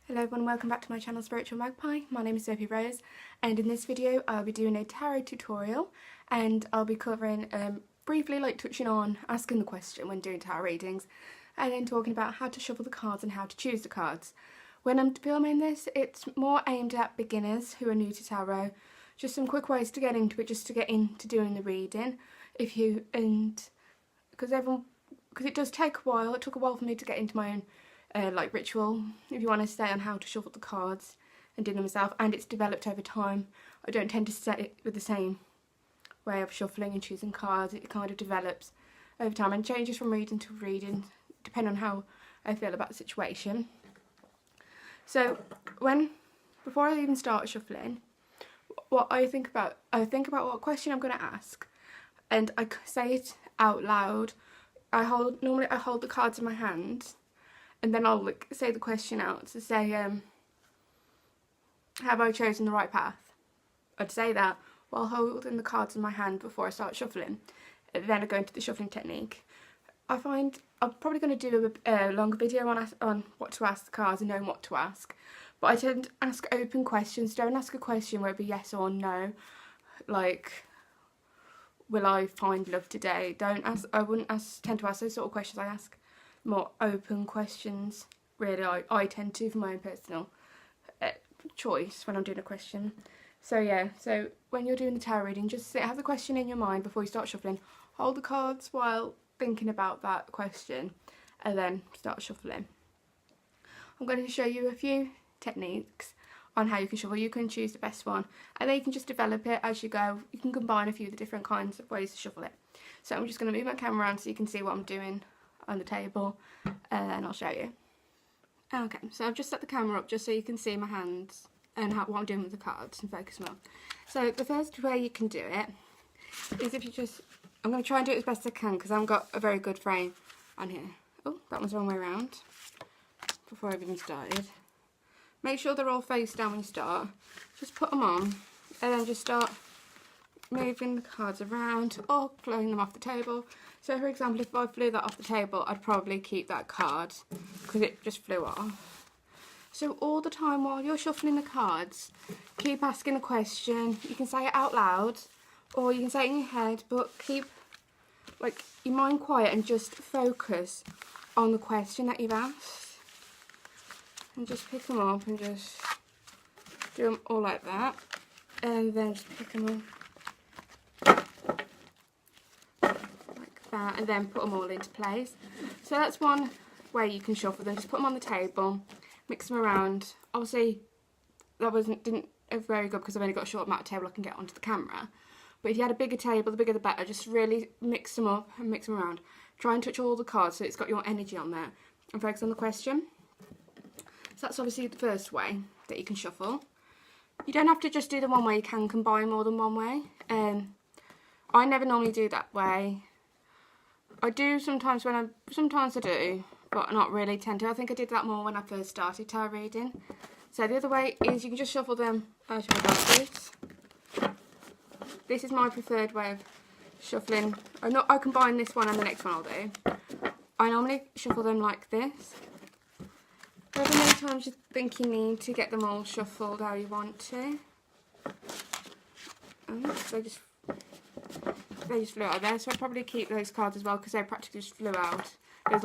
Hello everyone, welcome back to my channel Spiritual Magpie. My name is Sophie Rose, and in this video I'll be doing a tarot tutorial, and I'll be covering briefly touching on asking the question when doing tarot readings, and then talking about how to shuffle the cards and how to choose the cards. When I'm filming this, it's more aimed at beginners who are new to tarot. Just some quick ways to get into it, just to get into doing the reading. Because it does take a while. It took a while for me to get into my own ritual, if you want to stay on how to shuffle the cards and do them myself, and it's developed over time. I don't tend to set it with the same way of shuffling and choosing cards. It kind of develops over time and changes from reading to reading depending on how I feel about the situation. So before I even start shuffling, what I think about what question I'm going to ask, and I say it out loud. Normally I hold the cards in my hand, and then I'll say the question out to say, have I chosen the right path? I'd say that while holding the cards in my hand before I start shuffling. And then I go into the shuffling technique. I find I'm probably going to do a longer video on what to ask the cards and knowing what to ask. But I tend to ask open questions. Don't ask a question where it'd be yes or no. Like, will I find love today? I wouldn't tend to ask those sort of questions. I ask more open questions, really. I tend to, for my own personal choice when I'm doing a question. So yeah, so when you're doing the tarot reading, just have the question in your mind before you start shuffling. Hold the cards while thinking about that question, and then start shuffling. I'm going to show you a few techniques on how you can shuffle. You can choose the best one, and then you can just develop it as you go. You can combine a few of the different kinds of ways to shuffle it. So I'm just going to move my camera around so you can see what I'm doing on the table, and I'll show you. Okay, so I've just set the camera up just so you can see my hands and what I'm doing with the cards and focus them on. So the first way you can do it is if you just, I'm going to try and do it as best I can because I haven't got a very good frame on here. Oh, that one's the wrong way around before I've even started. Make sure they're all face down when you start. Just put them on and then just start moving the cards around or blowing them off the table. So for example, if I flew that off the table, I'd probably keep that card because it just flew off. So all the time while you're shuffling the cards, keep asking a question. You can say it out loud or you can say it in your head, but keep your mind quiet and just focus on the question that you've asked. And just pick them up and just do them all like that. And then just pick them up that, and then put them all into place. So that's one way you can shuffle them. Just put them on the table, mix them around. Obviously that didn't very good because I've only got a short amount of table I can get onto the camera, but if you had a bigger table, the bigger the better. Just really mix them up and mix them around. Try and touch all the cards so it's got your energy on there, and focus on the question. So that's obviously the first way that you can shuffle. You don't have to just do the one way. You can combine more than one way. I never normally do that way. I do sometimes sometimes I do, but not really tend to. I think I did that more when I first started tarot reading. So the other way is you can just shuffle them out of this. This is my preferred way of shuffling. I combine this one and the next one I'll do. I normally shuffle them like this. However many times you think you need to get them all shuffled how you want to. They just flew out of there, so I'd probably keep those cards as well because they practically just flew out. There's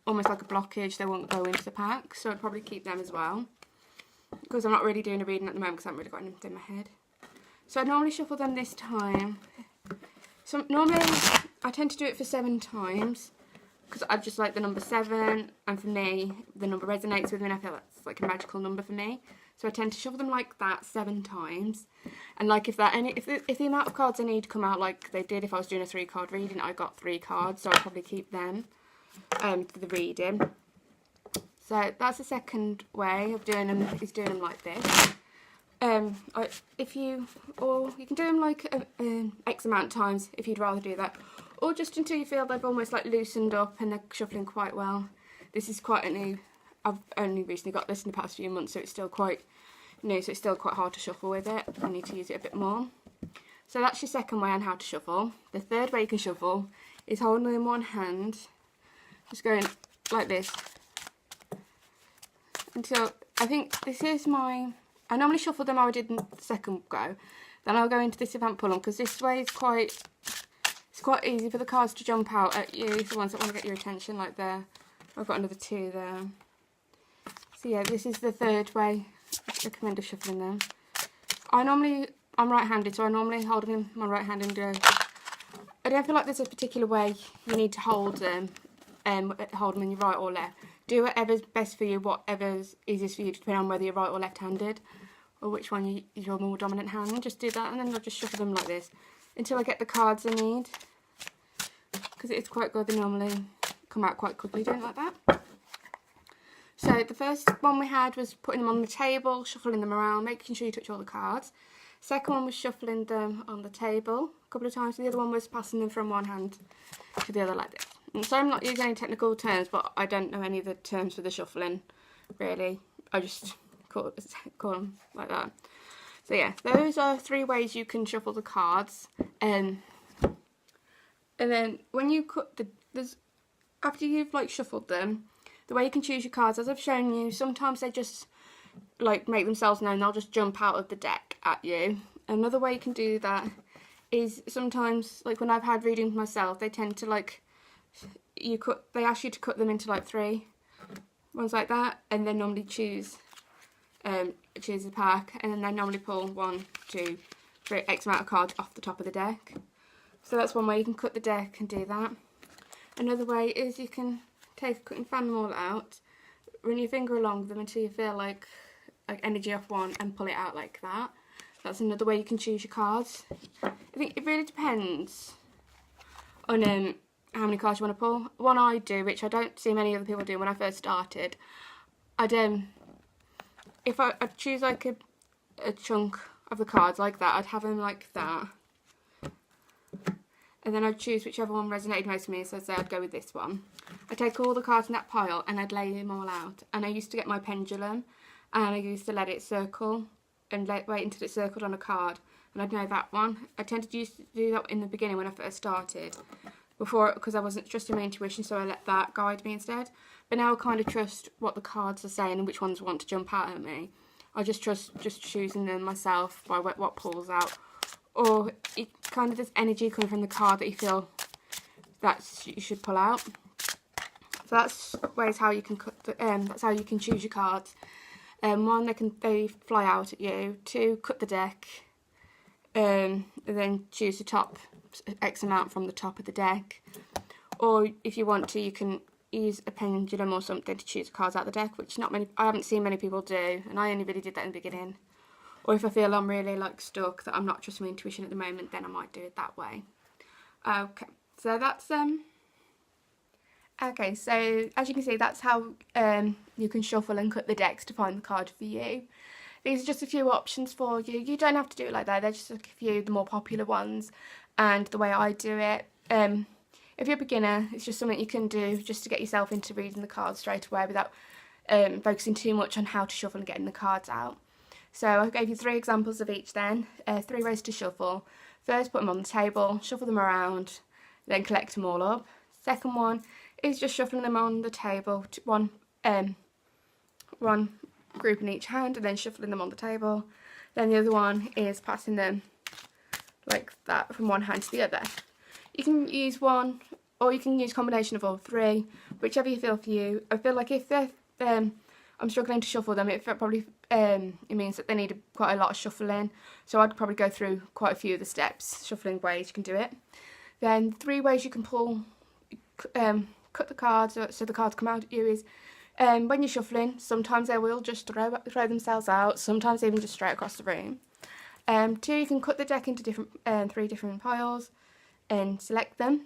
almost like a blockage, they won't go into the pack, so I'd probably keep them as well. Because I'm not really doing a reading at the moment because I haven't really got anything in my head. So I normally shuffle them this time. So normally I tend to do it for 7 times because I just like the number 7, and for me the number resonates with me and I feel that's like a magical number for me. So I tend to shuffle them like that 7 times. And if the amount of cards I need come out like they did if I was doing a 3-card reading, I got 3 cards, so I'll probably keep them for the reading. So that's the second way of doing them, is doing them like this. You can do them X amount of times if you'd rather do that, or just until you feel they've almost loosened up and they're shuffling quite well. This is quite a new. I've only recently got this in the past few months, so it's still quite new, so it's still quite hard to shuffle with it. I need to use it a bit more. So that's your second way on how to shuffle. The third way you can shuffle is holding them in one hand, just going like this until I think this is I normally shuffle them how I did in the second go. Then I'll go into this if I haven't pulled them, because this way is quite easy for the cards to jump out at you, the ones that want to get your attention, like there. I've got another 2 there. So yeah, this is the third way I recommend shuffling them. I'm right-handed, so I normally hold them in my right hand and go. I don't feel like there's a particular way you need to hold them in your right or left. Do whatever's best for you, whatever's easiest for you, depending on whether you're right or left-handed, or which one is your more dominant hand. Just do that, and then I'll just shuffle them like this until I get the cards I need. Because it's quite good, they normally come out quite quickly doing it like that. So the first one we had was putting them on the table, shuffling them around, making sure you touch all the cards. Second one was shuffling them on the table a couple of times. The other one was passing them from one hand to the other like this. And so I'm not using any technical terms, but I don't know any of the terms for the shuffling, really. I just call them like that. So yeah, those are 3 ways you can shuffle the cards. And then when you cut after you've like shuffled them, the way you can choose your cards, as I've shown you, sometimes they just like make themselves known, they'll just jump out of the deck at you. Another way you can do that is sometimes, like when I've had readings myself, they tend to like, they ask you to cut them into like 3 ones like that, and then normally choose a pack, and then they normally pull 1, 2, 3 X amount of cards off the top of the deck. So that's one way you can cut the deck and do that. Another way is you can fan them all out, run your finger along them until you feel like energy off one, and pull it out like that. That's another way you can choose your cards. I think it really depends on how many cards you want to pull. One I do, which I don't see many other people do when I first started, if I'd choose like a chunk of the cards like that, I'd have them like that. And then I'd choose whichever one resonated most with me, so I'd go with this one. I'd take all the cards in that pile and I'd lay them all out. And I used to get my pendulum and I used to let it circle and wait until it circled on a card. And I'd know that one. I tended to used to do that in the beginning when I first started, because I wasn't trusting my intuition, so I let that guide me instead. But now I kind of trust what the cards are saying and which ones want to jump out at me. I just trust choosing them myself by what pulls out. Or it kind of this energy coming from the card that you feel that you should pull out. So that's ways how you can that's how you can choose your cards. 1, they fly out at you. 2, cut the deck. And then choose the top X amount from the top of the deck. Or if you want to, you can use a pendulum or something to choose the cards out of the deck, which I haven't seen many people do, and I only really did that in the beginning. Or if I feel I'm really like stuck, that I'm not trusting my intuition at the moment, then I might do it that way. Okay, so that's okay, so as you can see, that's how you can shuffle and cut the decks to find the card for you. These are just a few options for you. You don't have to do it like that. They're just like a few the more popular ones and the way I do it. If you're a beginner, it's just something you can do just to get yourself into reading the cards straight away without focusing too much on how to shuffle and getting the cards out. So I gave you 3 examples of each then, 3 ways to shuffle. First, put them on the table, shuffle them around, then collect them all up. Second one is just shuffling them on the table, one group in each hand, and then shuffling them on the table. Then the other one is passing them like that from one hand to the other. You can use one, or you can use a combination of all 3, whichever you feel for you. I feel like if they're I'm struggling to shuffle them, it probably it means that they need quite a lot of shuffling, so I'd probably go through quite a few of the steps, shuffling ways you can do it. Then 3 ways you can cut the cards so the cards come out at you is when you're shuffling, sometimes they will just throw themselves out, sometimes even just straight across the room. 2, you can cut the deck into 3 different piles and select them.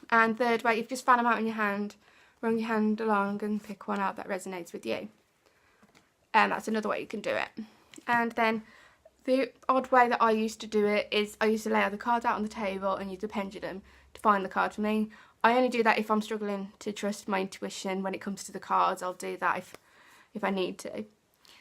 And third way, you just fan them out in your hand, run your hand along and pick one out that resonates with you. And that's another way you can do it. And then the odd way that I used to do it is I used to lay out the cards out on the table and use the pendulum to find the card for me. I only do that if I'm struggling to trust my intuition when it comes to the cards. I'll do that if I need to.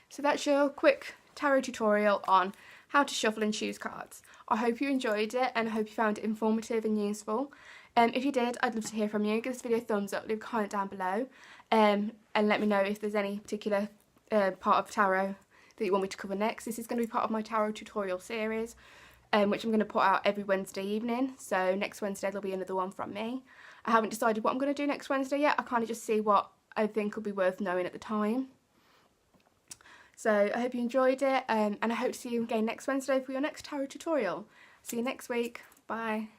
So that's your quick tarot tutorial on how to shuffle and choose cards. I hope you enjoyed it and I hope you found it informative and useful. If you did, I'd love to hear from you. Give this video a thumbs up, leave a comment down below, and let me know if there's any particular part of tarot that you want me to cover next. This is going to be part of my tarot tutorial series, which I'm going to put out every Wednesday evening. So next Wednesday there'll be another one from me. I haven't decided what I'm going to do next Wednesday yet. I kind of just see what I think will be worth knowing at the time. So I hope you enjoyed it, and I hope to see you again next Wednesday for your next tarot tutorial. See you next week. Bye.